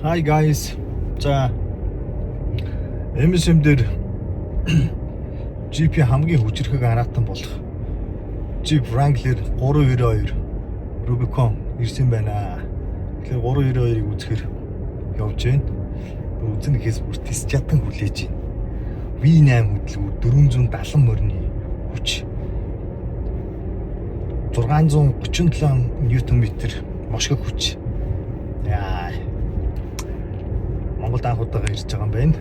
Hi guys. За MSM дээр GP хамгийн хүчрхэг аратан болох Jeep Wrangler 392 Rubicon ирсэн байна. Тэгэхээр 392-ыг үзэхээр явж байна. Үзэн гэхээс бүр тис чадан хүлээж байна. V8 хөдөлгүүр 470 морины хүч. 637 Нм мошгог хүч. Яа. Монголд анх удаага ирж байгаа юм байна.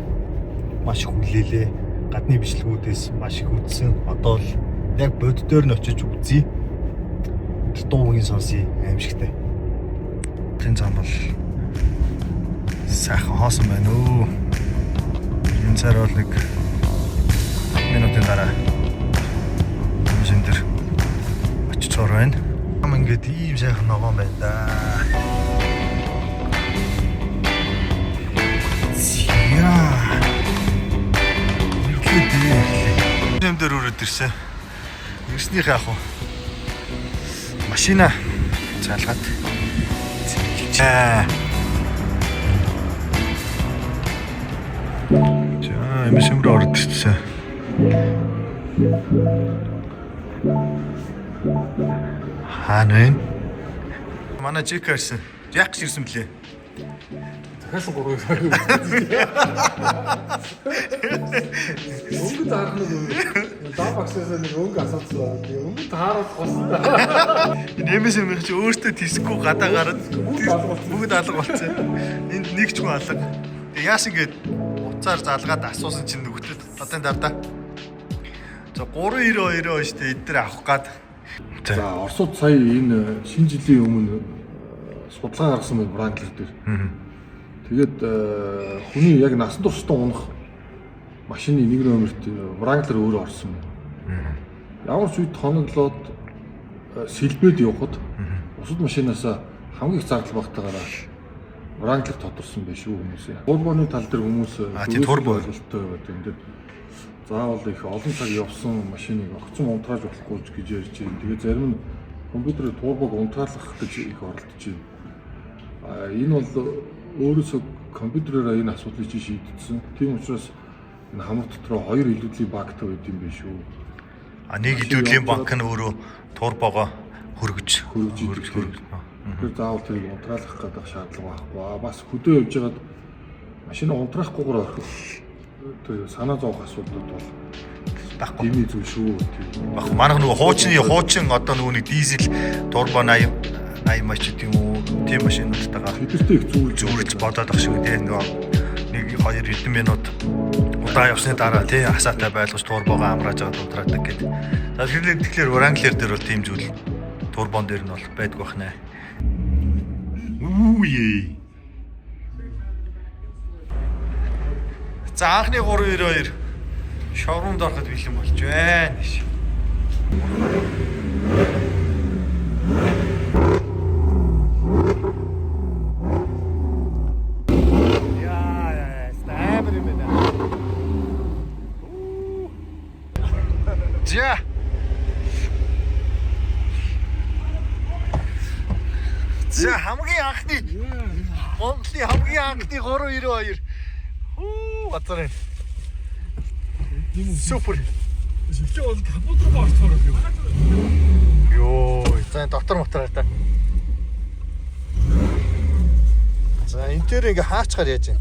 Маш их хүлээлээ. Гадны бичлэгүүдээс маш их үзсэн. Одоо л яг боддоор нь очиж үзье. Дуугийн сонсъё, аимшигтай. Тэн зам бол сайхан хоосон байна уу. Энэ цаар бол нэг минутын дараа зэндэр очиж ороо байна. Ам ингээд ийм сайхан ногоон байна да. Яа. Юм дээр өрөөд ирсэн. Ирснийхээ ах уу. Машина залгаад. За, MSM руу ороод ирсэн. Хаана вэ? Манай Жек ирсэн. Жек ирсэн блэ? Хашин 3 өнгө таарах нь даабаксаас нэг өнгө асуусан. Өнгө таарах болсон. Нэмэсэм чи өөртөө тисэхгүй гадаа гараад бүгд алга болсон. Энд нэг ч хүн алга. Тэгээ яас ингээд уцаар залгаад асуусан чинь нөгөөд одоо энэ давда. За 392 штэ эдгээр авах гад. За Оросууд сая энэ шинэ жилийн өмнө судалгаа гаргасан байна Wrangler дээр. Тэгээд хүний яг насан туршдаа унах машины нэг номерт Wrangler өөрөө орсон байна. Ямар ч үед тоноглоод сэлбэд явхад бусад машинаас хамгийн их зардал багтаагаараа Wrangler тодорсон байх шүү хүмүүсээ. Турбоны тал дээр хүмүүс турбо ойлголттой байдаг. Ингээд заавал их олон цаг явсан машиныг огцон унтрааж болохгүй гэж ярьж байна. Тэгээд зарим нь компьютерээр турбог унтраалгах гэж их оролдож байна. Энэ бол өөрөөсөө компьютероор энэ асуудлыг шийдсэн. Тийм учраас энэ хамар дотроо хоёр илүүдлийн банктай байд юм биш үү? Нэг илүүдлийн банк нь өөрөө турбогоо хөргөж. Тэр заавал тэрийг унтраалгах гэдэг шаардлага байхгүй. Бас хөдөө явж байгаад машина унтраахгүйгээр орох тэр санаа зовох асуудлууд бол байхгүй. Дими зүйл шүү. Баг манайх нөгөө хуучин одоо нөгөө нэг дизель турбо 80 маш тийм үү тийм машинуудтайгаа хэдэртэй их зүүрлж бодоод ах шиг тийм нөгөө 1-2 хэдэн минут удаа явсны дараа тий хасаатай байлгаж турбогоо амрааж аваад унтраадаг гэдэг. За тэгэхээр Wrangler дээр бол тийм зүйл турбон дээр нь бол байдг байна. Үе. За анхны 392 шоурумд ороход бэлэн болж байна. За. За хамгийн анхны Монголын хамгийн анхны 392. Бацаар. Супер. Шилжээ бол капот руу орчихоор юм. Йоо, за дотор мотороо та. За энэ дээр ингээ хаачгаар яаж юм.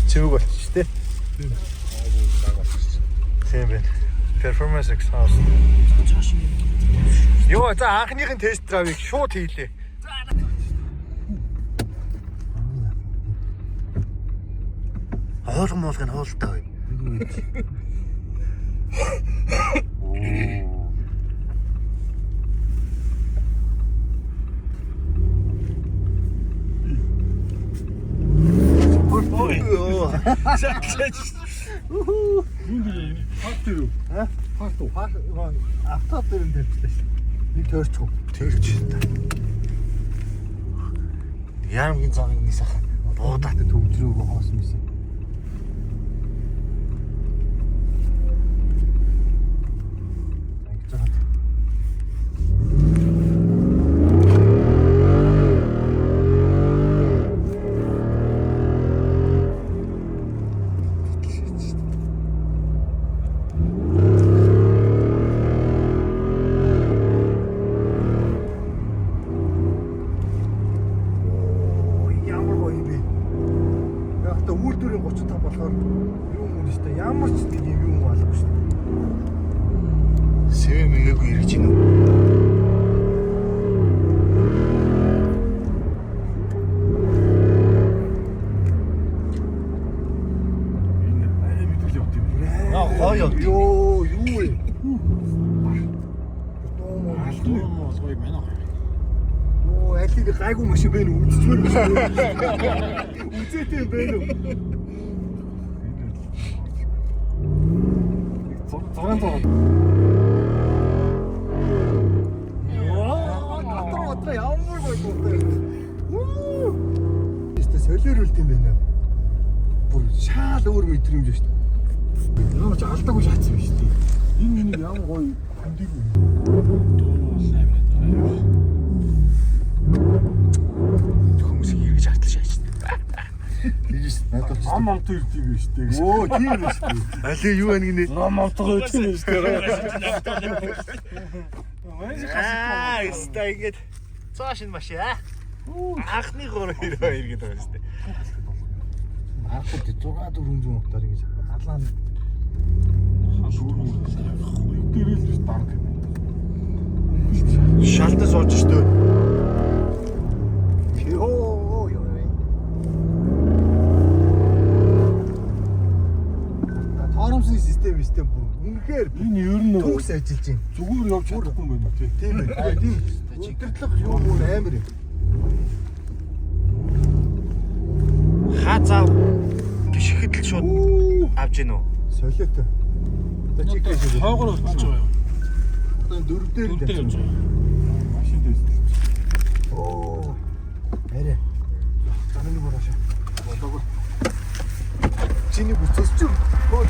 Чивэг болчих тээ. Тийм байна. Performance exhaust. Йоо, за анхныхын тест драйвыг шууд хийлээ. Хоолгон молгын хоолтой бай. Автоо дээр нь тавьчихлаа шүү. Нэг тойрчгүй. Тэгж та. Ярамгийн цагийг нэг сайхан буудаатай төвдрөөгөө хоосон байсан. Хилтийг гайгүй машин байна уу? Үзчихмээр байна. Үзээтэй юм байна уу? 600. Батар ямар гоё гоё. Тэстэ солиорулт юм байна. Бүр шаал өөр мэдрэмж шүү дээ. Ямар ч алдаагүй шатсан биш үү? Энэ миний ямар гоё хөндийг юм. Хүмүүс эргэж хартал шаачдаг. Тийш надад ч Ам амт ирд юм биш үү? оо тийм үү шүү дээ. Али юу байна гинэ? Ам амтгаа ирд юм биш үү? Яста ингэж цааш нь машин аа. Анхны 392 гэдэг байгаа шүү дээ. Анхны 600 мотор ингэж галаа Дээрэл биш дараг. шалтан сууж шүү дээ. Йоо ёо. Торомсын систем бүр үнэхээр Энэ ер нь төгс ажиллаж байна. зүгээр явж чадахгүй юм байна уу тий? Тийм ээ. Тийм. Удирдлага юу мөр амар юм. Хазаа гიშгэд л шууд авч гинөө. Солиотой. Одоо чиг гэж. Хойгоор болчих байгаа юм. Одоо дөрөв дээр л Дөрөвдөр явж байгаа. Машин дэвс. Оо. Арэ. Таныг бороош. Болоогоо. Чиний бүцээс ч гоо.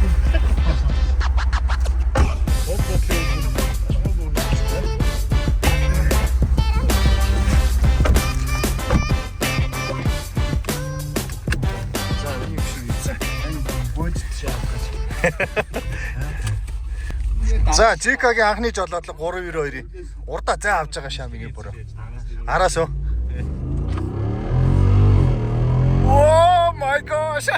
За, Жикагийн анхны жолоодлого 392-ийн урдаа зай авч байгаа шамигийн бүрөө. Араас уу. Oh my gosh.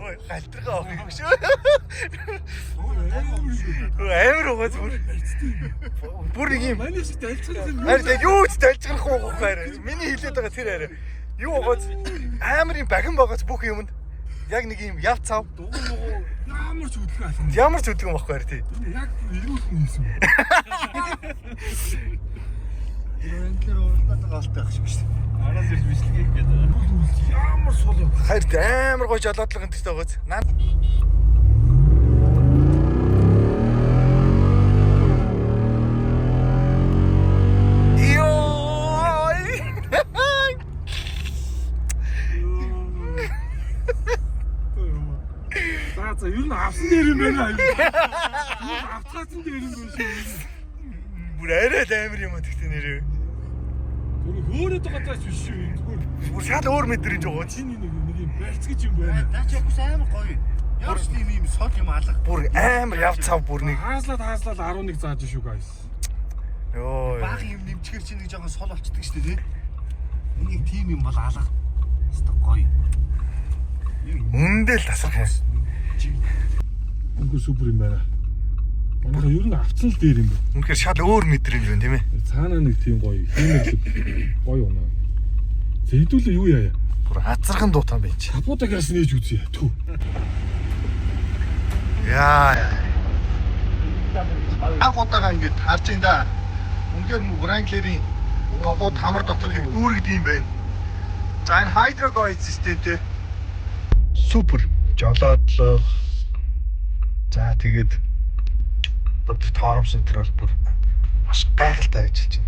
Ой, галтргаа авах юм шүү. Амар угаас бүр нэг юм. Манай шиг дайлцсан юм. Харин тэг юу ч дайлцгах уу гохоор. Миний хэлээд байгаа тэр арай. Юу угаас амар юм багин байгаас бүх юмд яг нэг юм яв цав. Ямар ч хөдөлгөөн алхам. Ямар ч хөдөлгөөн байхгүй тий. Яг ирүүлсэн хийсэн. Тэрээр уралдаад байгаа алтай ах шиг шүү. Араас ирж бичлэгийг гээд байгаа. Ямар сул юм. Харин амар гоё жолоодлого энэ төстэй гоц. Наад За ер нь авсан дээр юм байна. Автгаасан дээр юм байна шүү. бүр арай амар юм тэгтээ нэрээ. Тэр хөөрөд байгаа ч биш шүү. Зүгээр Бүр шал өөр мэдрэмж байгаа. чиний нэг юм байцгаж юм байна. Наач ягс амар гоё. Ямар ч юм сол юм алга. Бүр амар яв цав бүр нэг. Хааслаад 11 зааж шүү guys. Йоо. Баг юм нэмчгэр чинь нэг жоохон сол болчдөг шүү дээ тий. Энийг тим юм бол алга. Хэвээ гоё. Үндэл тасрах юм. Үнгүй супер юм байна. Манайха ер нь авцсан л дээр юм байна. Үнэхээр шал өөр мэдрэмж байна тийм ээ. Цаанаа нэг тийм гоё хэмэрлэг гоё унаа. Зэйдүүл юу яа. Бүр хазархан дуутан байж. Капотагаас нээж үзье. Түү. Яа. Анх удаага ингэж харж ин да. Үнэхээр Wrangler-ийн гоод хамар дотор үүрэгд юм байна. За энэ hydrogoid системтэй супер жолоодлого. За тэгээд одоо тооромсон тэр бол бүр маш гайхалтай ажиллаж байна.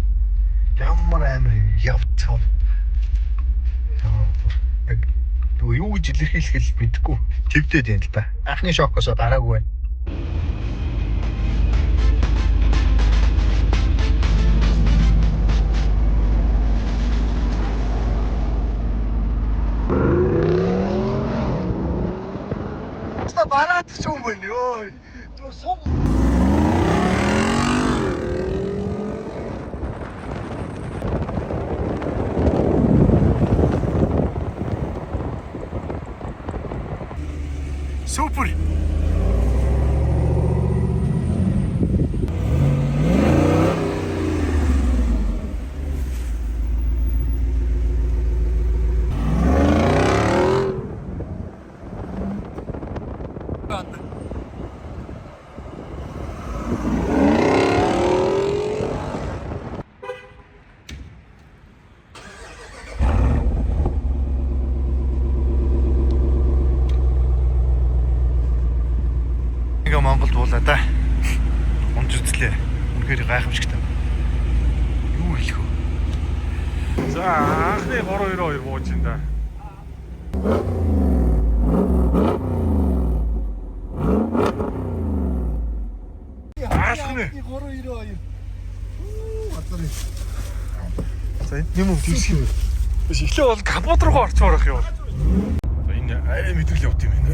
Ямар амар явцав. Яг нөгөө юу гэж илэрхийлэх л мэдэхгүй. Твдэд юм л да. Анхны шокосоо гараагүй байна. Бараад ч юм байна ёо. Тэр сум. Супер. За анхны 392 бууж ин да. Анхны 392. за юм уу тийш юм. Биш эхлээ бол капот руу орчмоор ах юм. За энэ аа мэдрэл явт юм байна.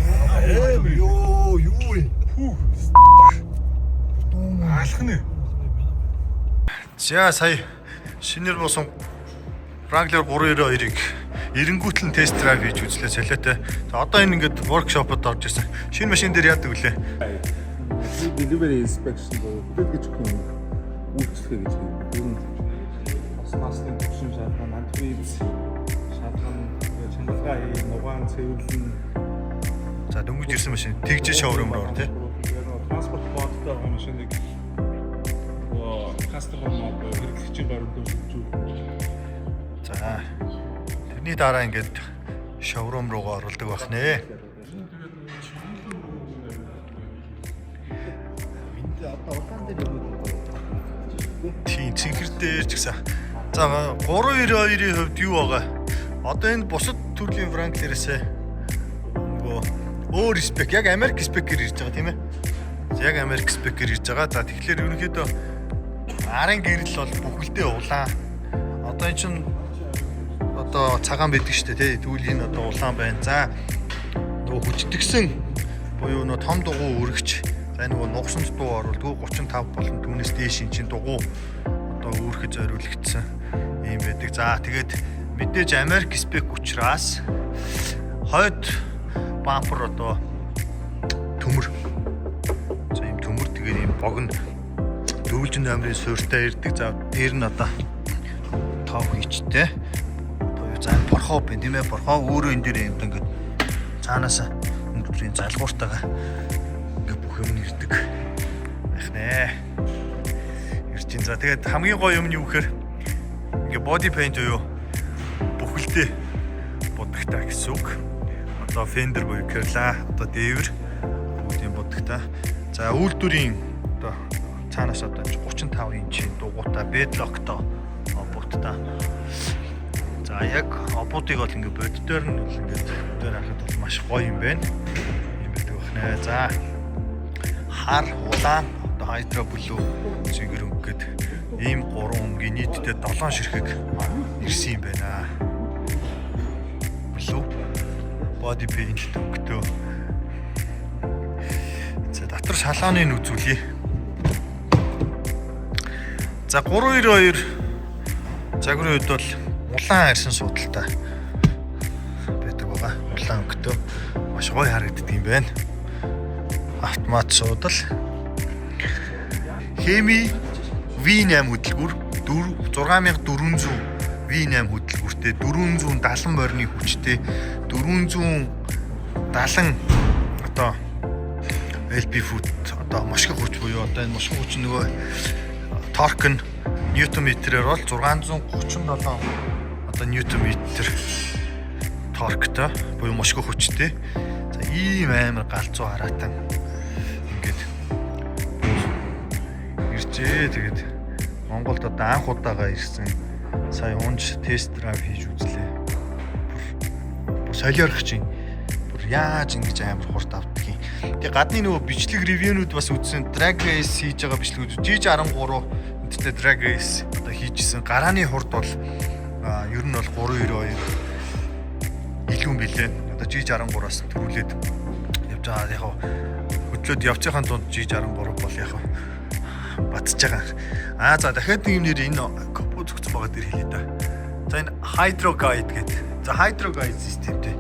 Ёо юу вэ? Анхны. За сая шинээр буусан Wrangler 392-ыг эренгүүтэл нь тест драйв хийж үзлээ солиотой. За одоо энэ ингээд воркшопод орж ирсэн. Шинэ машин дээр яадаг вүлээ? Delivery inspection гэдэг гэж хүн үйлчлэгээ гэж юм. Бас масны төвшин шалган, антифриз шалган, чангалгаа нугаан цэвэрлэн. За дөнгөж ирсэн машин тэгж шоурум руу тий. Транспорт бооттой машиныг кастомер мод хэрэглэгчийн баримт үйлчилж. За тэрний дараа ингээд шоурум руугаа оруулдаг байх нэ. Тийм цэнхэртэй ч гэсэн. За 392-ийн хувьд юу байгаа? Одоо энэ бусад төрлийн Wrangler-ээс нөгөө өөр спек, яг Америк спекээр ирж байгаа тийм ээ. Яг Америк спекээр ирж байгаа. За тэгэхээр ерөнхийдөө арын гэрэл бол бүхэлдээ улаан. Одоо эн чинь одоо цагаан байдаг шүү дээ тий. Тэгвэл энэ одоо улаан байна. За нөгөө хүчтгсэн буюу нөгөө том дугуй өргөч. За нөгөө нугсанд дуу оруулдаг 35 болон түүнээс дээш чинь дугуй одоо өөрөхөд зориулагдсан юм байдаг. За тэгээд мэдээж Америк спек учраас хойд бампер одоо төмөр. За ийм төмөр тэгээд ийм богино дөрвөлжин амрын суурьтай ирдэг. За дээр нь одоо тав хийчтэй. Буюу за борхоо байна тийм ээ. Борхоо өөрөө энэ дээр юм ингээд цаанаас өнөөдрийн залгууртайгаа ингээд бүх юм ирдэг. Байх нэ. Ирчин. За тэгээд хамгийн гоё юм нь юу гэхээр ингээд body paint юу бүхэлдээ будагтаа гэсэн үг. Одоо fender буюу керла, одоо дээвэр бүгдийн будагтаа. За үйлдвэрийн одоо цаанаас одоо 35 инчийн дугуйтай бедлоктой обуудтай. За яг обуудыг бол ингээд боддоор нь бол ингээд дээр харахад бол маш гоё юм байна. Юм байдаг байна. За хар улаан одоо hydro blue зингэр өнгөд ийм 3 өнгийн нийтдээ 7 ширхэг ирсэн юм байна. Blue body paint өнгөтэй. За дотор шалгааны нь үзүүлье. За 392 загварын үед бол улаан арьсан суудалтай байдаг байгаа. Улаан өнгөтэй маш гоё харагддаг юм байна. Автомат суудал. Хеми V8 хөдөлгүүр 6400 V8 хөдөлгүүртэй 470 морины хүчтэй 470 одоо LB foot одоо мошгох хүч буюу одоо энэ мошгох хүч нөгөө торк нь ньютон метрээр бол 637 одоо ньютон метр торктой буюу мошгох хүчтэй. За ийм амар галзуу хараатан ингээд иржээ. Тэгээд Монголд одоо анх удаага ирсэн. Сая унж тест драйв хийж үзлээ. Бүр солиорох чинь бүр яаж ингэж амар хурд авдаг юм. Тэгээ гадны нөгөө бичлэг ревюнууд бас үзсэн. Drag race хийж байгаа бичлэгүүд G63 энэтэй drag race одоо хийжсэн. Гарааны хурд бол ер нь бол 392 илүү юм билээ. Одоо G63-аас төрүүлээд явж байгаа. Яг хөдлөөд явцынхаа тунд G63 бол яг батж байгаа. За дахиад нэг юм нэр энэ капо зөгцсөн байгаа дээр хэлээ да. За энэ hydro guide гэдэг. За hydro guide системтэй.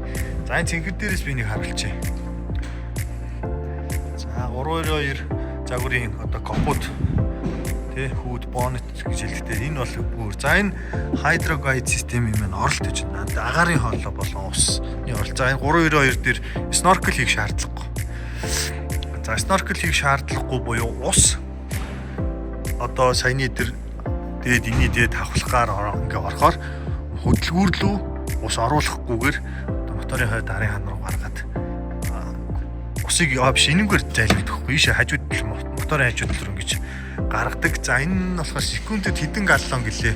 За энэ цэнхэр дээрээс би нэг харуулчих. За 392 загварын одоо капот тэ хүүд боннет гэж хэлдэг. Энэ бол бүр. За энэ hydro guide систем юм байна. Оролт гэж байна. Агаарын хоолой болон усны оролт. За энэ 392 дээр snorkel хийх шаардлагагүй. За snorkel хийх шаардлагагүй буюу ус одоо саяны дээр дээд энэний дээд хавхлахаар ингээ орохоор хөдөлгүүр лөө ус оруулахгүйгээр моторын хойд арын хан руу гаргаад усыг биш энэнгээр зайлгдахгүй ийшээ хажууд моторын хажууд руу ингэж гаргадаг. За энэ нь болохоор секундэд хэдэн галлон гэлээ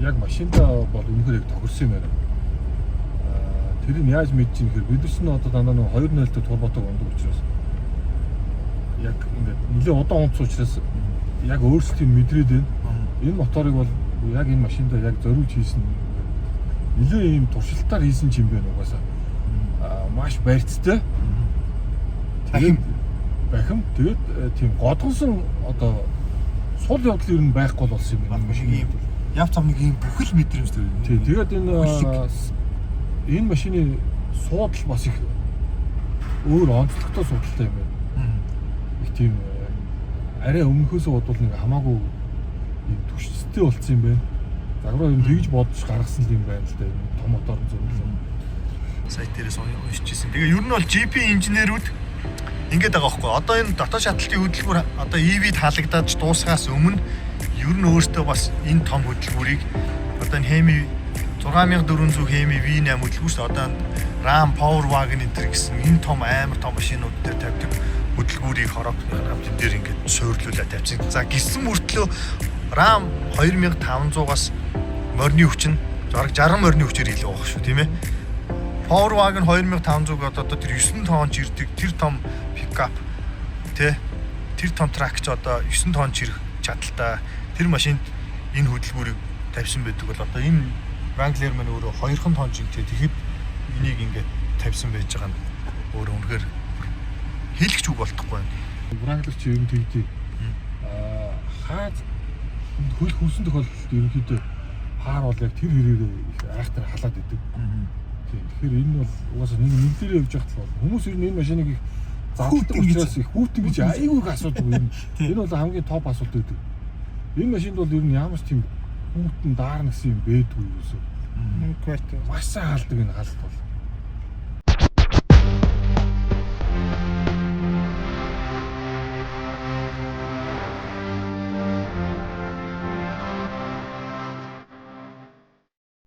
яг машиндаа бол үнэхээр яг тохирсон юм байна. Тэр нь яаж мэдэж юм хэрэг бид нар одоо дандаа нэг 2-0-тэй турботог ундаг учраас яг ингээд нэлээд удаан унтсан учраас яг өөрсдөө мэдрээд байна. Энэ моторыг бол яг энэ машиндаа яг зориулж хийсэн нэлээд ийм туршилтаар хийсэн юм байна угаасаа. Маш барьцтай. Бахим тэгээд тийм годгонсон одоо сул явдал ер нь байхгүй болсон юм байна машины. Явц амныг ийм бүхэл мэдрэмжтэй. Тий, тэгээд энэ машины суудал бас их өөр онцлогтой суудалтай юм байна. Их тийм арай өмнөхөөсөө бодвол нэг хамаагүй түвшинтэй болцсон юм байна. Загвар ер нь тэгж бодож гаргасан юм байна л да. Том моторын зөвлөл. Сайт дээрээс уншижсэн. Тэгээ ер нь бол GP инженерүүд ингээд байгаа байхгүй. Одоо энэ дотоод шатлалтын хөдөлгүүр одоо EV-д халагдаад дуусахаас өмнө ер нь өөртөө бас энэ том хөдөлгүүрийг одоо энэ Hemi 6400 Hemi V8 хөдөлгүүрс одоо RAM Power Wagon энэ гэсэн энэ том амар том машинууд дээр тавьдаг хөдөлгүүрийг хорог хамт дээр ингээд суйрлуулаад тавьчихсан. За гисэн мөртлөө RAM 2500-аас морины хүчин бараг 60 морины хүчээр илүү байх шүү, тийм ээ. Power Wagon 2500-г одоо тэр 9 тонн чирдэг тэр том пикап тэ тэр том трак ч одоо 9 тонн чирэх чадaltaй тэр машинд энэ хөдөлгүүрийг тавьсан байдаг бол одоо энэ Wrangler маань өөрөө 2 тонн жинтэй тэгэхэд энийг ингээд тавьсан байж байгаа нь өөрөө үнэхээр хэлэх үг болтохгүй байна. Wrangler чи ер нь тэгдэй. Хаад хөл хөрсөн тохиолдолд ерөнхийдөө хаар бол яг тэр хэрээрээ их айхтар халаад идэг. Тэгэхээр энэ бол угаасаа нэг дээрээ явж явах бол хүмүүс ер нь энэ машиныг их заалдаг учраас их хүүтэн гэж айгүй их асуудаг юм. Энэ бол хамгийн топ асуулт байдаг. Энэ машинд бол ер нь ямар ч тийм хүүтэн даарна гэсэн юм бэдгүй юусоо. Маш сайн халдаг энэ хаалт бол.